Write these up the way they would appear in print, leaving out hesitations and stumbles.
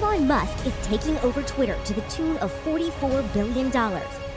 Elon Musk is taking over Twitter to the tune of $44 billion.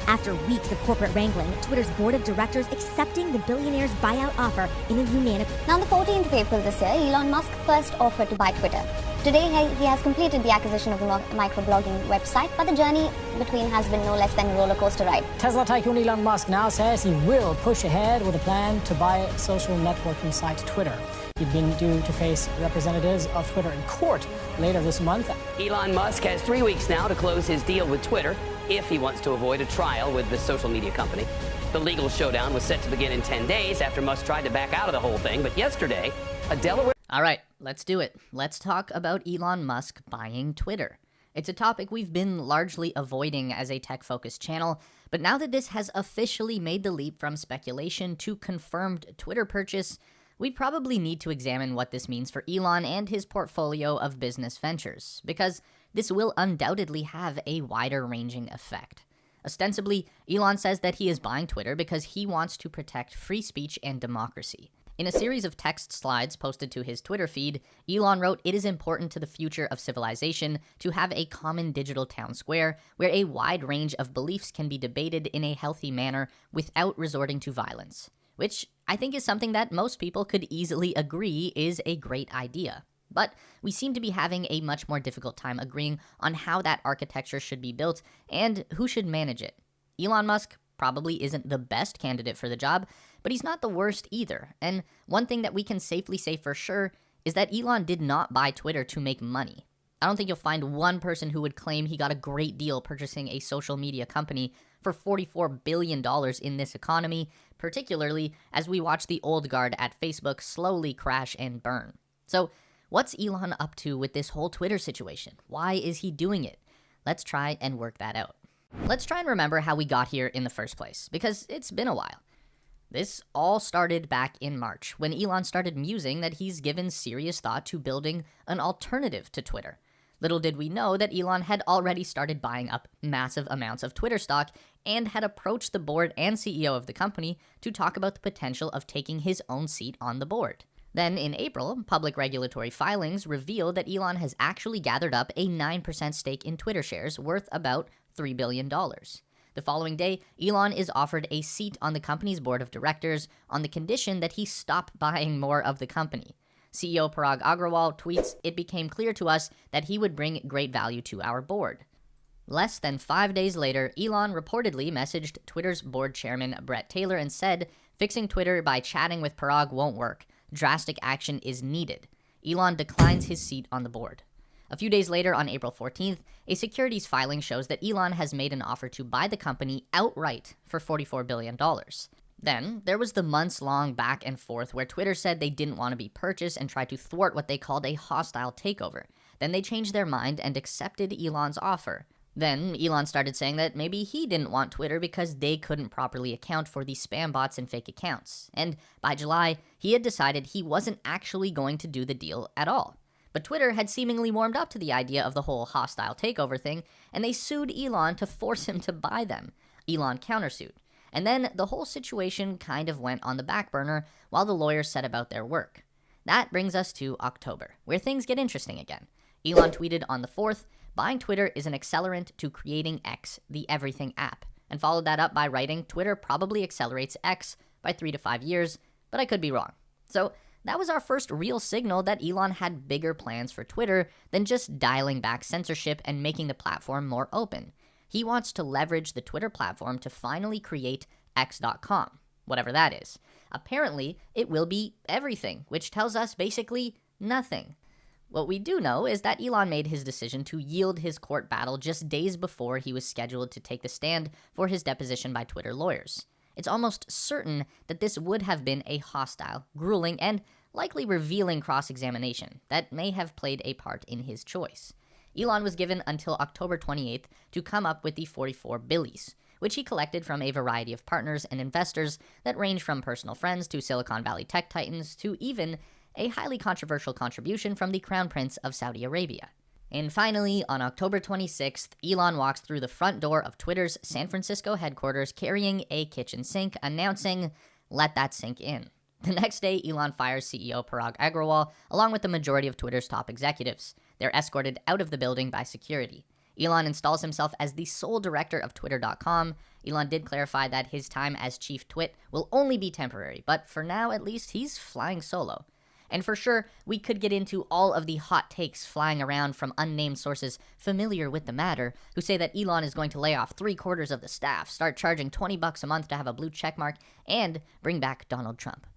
After weeks of corporate wrangling, Twitter's board of directors accepting the billionaire's buyout offer in a unanimous... Now, on the 14th of April this year, Elon Musk first offered to buy Twitter. Today, he has completed the acquisition of the microblogging website, but the journey between has been no less than a roller coaster ride. Tesla tycoon Elon Musk now says he will push ahead with a plan to buy social networking site Twitter. He'd been due to face representatives of Twitter in court later this month. Elon Musk has 3 weeks now to close his deal with Twitter if he wants to avoid a trial with the social media company. The legal showdown was set to begin in 10 days after Musk tried to back out of the whole thing, but yesterday, a Delaware... All right, let's do it. Let's talk about Elon Musk buying Twitter. It's a topic we've been largely avoiding as a tech-focused channel, but now that this has officially made the leap from speculation to confirmed Twitter purchase, we probably need to examine what this means for Elon and his portfolio of business ventures, because this will undoubtedly have a wider-ranging effect. Ostensibly, Elon says that he is buying Twitter because he wants to protect free speech and democracy. In a series of text slides posted to his Twitter feed, Elon wrote, "It is important to the future of civilization to have a common digital town square where a wide range of beliefs can be debated in a healthy manner without resorting to violence," which I think is something that most people could easily agree is a great idea. But we seem to be having a much more difficult time agreeing on how that architecture should be built and who should manage it. Elon Musk probably isn't the best candidate for the job, but he's not the worst either. And one thing that we can safely say for sure is that Elon did not buy Twitter to make money. I don't think you'll find one person who would claim he got a great deal purchasing a social media company for $44 billion in this economy, particularly as we watch the old guard at Facebook slowly crash and burn. So, what's Elon up to with this whole Twitter situation? Why is he doing it? Let's try and work that out. Let's try and remember how we got here in the first place, because it's been a while. This all started back in March, when Elon started musing that he's given serious thought to building an alternative to Twitter. Little did we know that Elon had already started buying up massive amounts of Twitter stock and had approached the board and CEO of the company to talk about the potential of taking his own seat on the board. Then, in April, public regulatory filings revealed that Elon has actually gathered up a 9% stake in Twitter shares worth about $3 billion. The following day, Elon is offered a seat on the company's board of directors on the condition that he stop buying more of the company. CEO Parag Agrawal tweets, "It became clear to us that he would bring great value to our board." Less than 5 days later, Elon reportedly messaged Twitter's board chairman Brett Taylor and said, "Fixing Twitter by chatting with Parag won't work. Drastic action is needed." Elon declines his seat on the board. A few days later, on April 14th, a securities filing shows that Elon has made an offer to buy the company outright for $44 billion. Then, there was the months-long back and forth where Twitter said they didn't want to be purchased and tried to thwart what they called a hostile takeover. Then they changed their mind and accepted Elon's offer. Then, Elon started saying that maybe he didn't want Twitter because they couldn't properly account for the spam bots and fake accounts. And by July, he had decided he wasn't actually going to do the deal at all. But Twitter had seemingly warmed up to the idea of the whole hostile takeover thing, and they sued Elon to force him to buy them. Elon countersued. And then the whole situation kind of went on the back burner while the lawyers set about their work. That brings us to October, where things get interesting again. Elon tweeted on the 4th, "Buying Twitter is an accelerant to creating X, the everything app," and followed that up by writing, "Twitter probably accelerates X by 3 to 5 years, but I could be wrong." So that was our first real signal that Elon had bigger plans for Twitter than just dialing back censorship and making the platform more open. He wants to leverage the Twitter platform to finally create X.com, whatever that is. Apparently, it will be everything, which tells us basically nothing. What we do know is that Elon made his decision to yield his court battle just days before he was scheduled to take the stand for his deposition by Twitter lawyers. It's almost certain that this would have been a hostile, grueling, and likely revealing cross-examination that may have played a part in his choice. Elon was given until October 28th to come up with the 44 billies, which he collected from a variety of partners and investors that range from personal friends to Silicon Valley tech titans to even a highly controversial contribution from the Crown Prince of Saudi Arabia. And finally, on October 26th, Elon walks through the front door of Twitter's San Francisco headquarters carrying a kitchen sink, announcing, "Let that sink in." The next day, Elon fires CEO Parag Agrawal, along with the majority of Twitter's top executives. They're escorted out of the building by security. Elon installs himself as the sole director of Twitter.com. Elon did clarify that his time as chief twit will only be temporary, but for now, at least, he's flying solo. And for sure, we could get into all of the hot takes flying around from unnamed sources familiar with the matter, who say that Elon is going to lay off 3/4 of the staff, start charging $20 a month to have a blue checkmark, and bring back Donald Trump.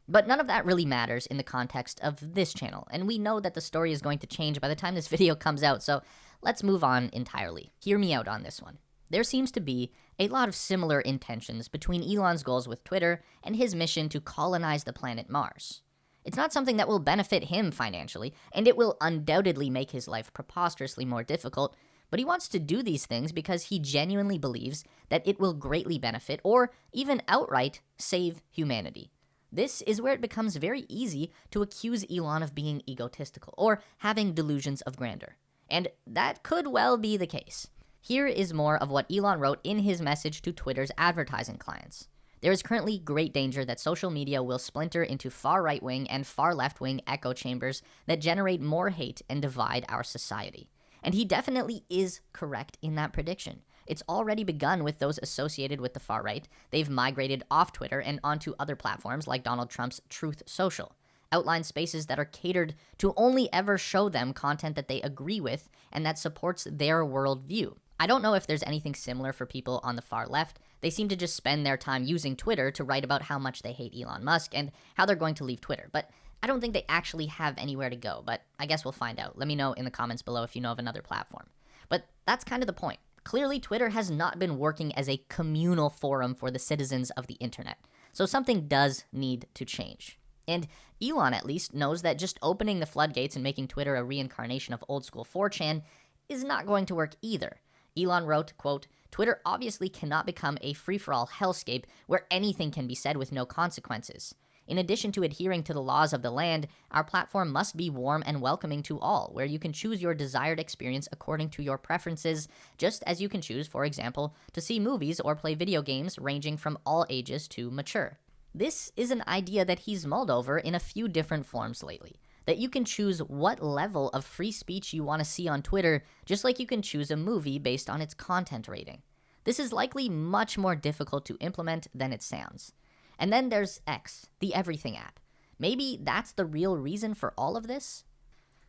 But none of that really matters in the context of this channel, and we know that the story is going to change by the time this video comes out, so let's move on entirely. Hear me out on this one. There seems to be a lot of similar intentions between Elon's goals with Twitter and his mission to colonize the planet Mars. It's not something that will benefit him financially, and it will undoubtedly make his life preposterously more difficult, but he wants to do these things because he genuinely believes that it will greatly benefit or even outright save humanity. This is where it becomes very easy to accuse Elon of being egotistical or having delusions of grandeur. And that could well be the case. Here is more of what Elon wrote in his message to Twitter's advertising clients. There is currently great danger that social media will splinter into far right-wing and far left-wing echo chambers that generate more hate and divide our society. And he definitely is correct in that prediction. It's already begun with those associated with the far right. They've migrated off Twitter and onto other platforms like Donald Trump's Truth Social. Outline spaces that are catered to only ever show them content that they agree with and that supports their worldview. I don't know if there's anything similar for people on the far left. They seem to just spend their time using Twitter to write about how much they hate Elon Musk and how they're going to leave Twitter. But I don't think they actually have anywhere to go. But I guess we'll find out. Let me know in the comments below if you know of another platform. But that's kind of the point. Clearly, Twitter has not been working as a communal forum for the citizens of the internet. So something does need to change. And Elon, at least, knows that just opening the floodgates and making Twitter a reincarnation of old school 4chan is not going to work either. Elon wrote, quote, "Twitter obviously cannot become a free-for-all hellscape where anything can be said with no consequences. In addition to adhering to the laws of the land, our platform must be warm and welcoming to all, where you can choose your desired experience according to your preferences, just as you can choose, for example, to see movies or play video games ranging from all ages to mature." This is an idea that he's mulled over in a few different forms lately. That you can choose what level of free speech you want to see on Twitter, just like you can choose a movie based on its content rating. This is likely much more difficult to implement than it sounds. And then there's X, the everything app. Maybe that's the real reason for all of this?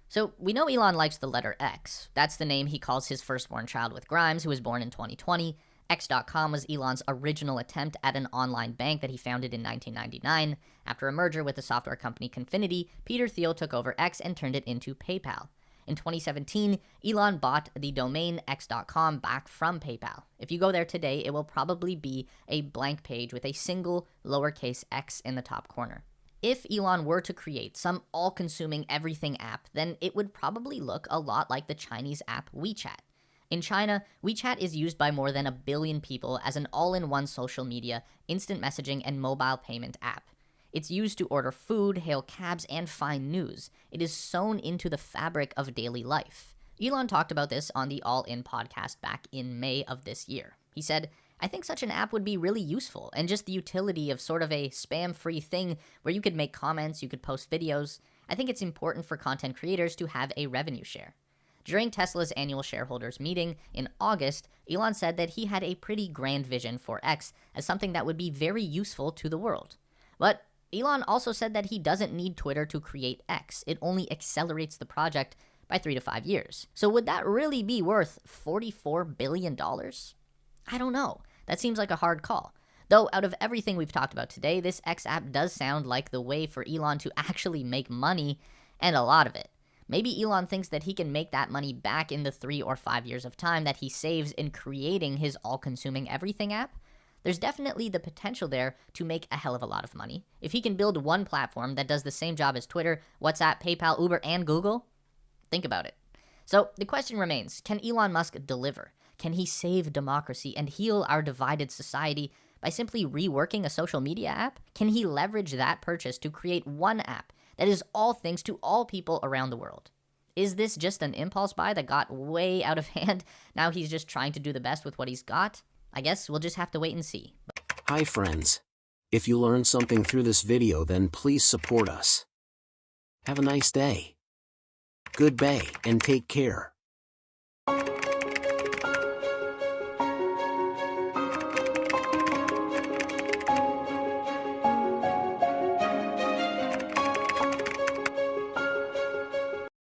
So we know Elon likes the letter X. That's the name he calls his firstborn child with Grimes, who was born in 2020. X.com was Elon's original attempt at an online bank that he founded in 1999. After a merger with the software company Confinity, Peter Thiel took over X and turned it into PayPal. In 2017, Elon bought the domain X.com back from PayPal. If you go there today, it will probably be a blank page with a single lowercase x in the top corner. If Elon were to create some all-consuming everything app, then it would probably look a lot like the Chinese app WeChat. In China, WeChat is used by more than 1 billion people as an all-in-one social media, instant messaging, and mobile payment app. It's used to order food, hail cabs, and find news. It is sewn into the fabric of daily life. Elon talked about this on the All In podcast back in May of this year. He said, "I think such an app would be really useful, and just the utility of sort of a spam-free thing where you could make comments, you could post videos. I think it's important for content creators to have a revenue share." During Tesla's annual shareholders meeting in August, Elon said that he had a pretty grand vision for X as something that would be very useful to the world. But Elon also said that he doesn't need Twitter to create X. It only accelerates the project by 3 to 5 years. So would that really be worth $44 billion? I don't know. That seems like a hard call. Though out of everything we've talked about today, this X app does sound like the way for Elon to actually make money, and a lot of it. Maybe Elon thinks that he can make that money back in the 3 or 5 years of time that he saves in creating his all-consuming everything app. There's definitely the potential there to make a hell of a lot of money. If he can build one platform that does the same job as Twitter, WhatsApp, PayPal, Uber, and Google, think about it. So the question remains, can Elon Musk deliver? Can he save democracy and heal our divided society by simply reworking a social media app? Can he leverage that purchase to create one app that is all things to all people around the world? Is this just an impulse buy that got way out of hand? Now he's just trying to do the best with what he's got? I guess we'll just have to wait and see. Hi friends. If you learned something through this video, then please support us. Have a nice day. Goodbye and take care.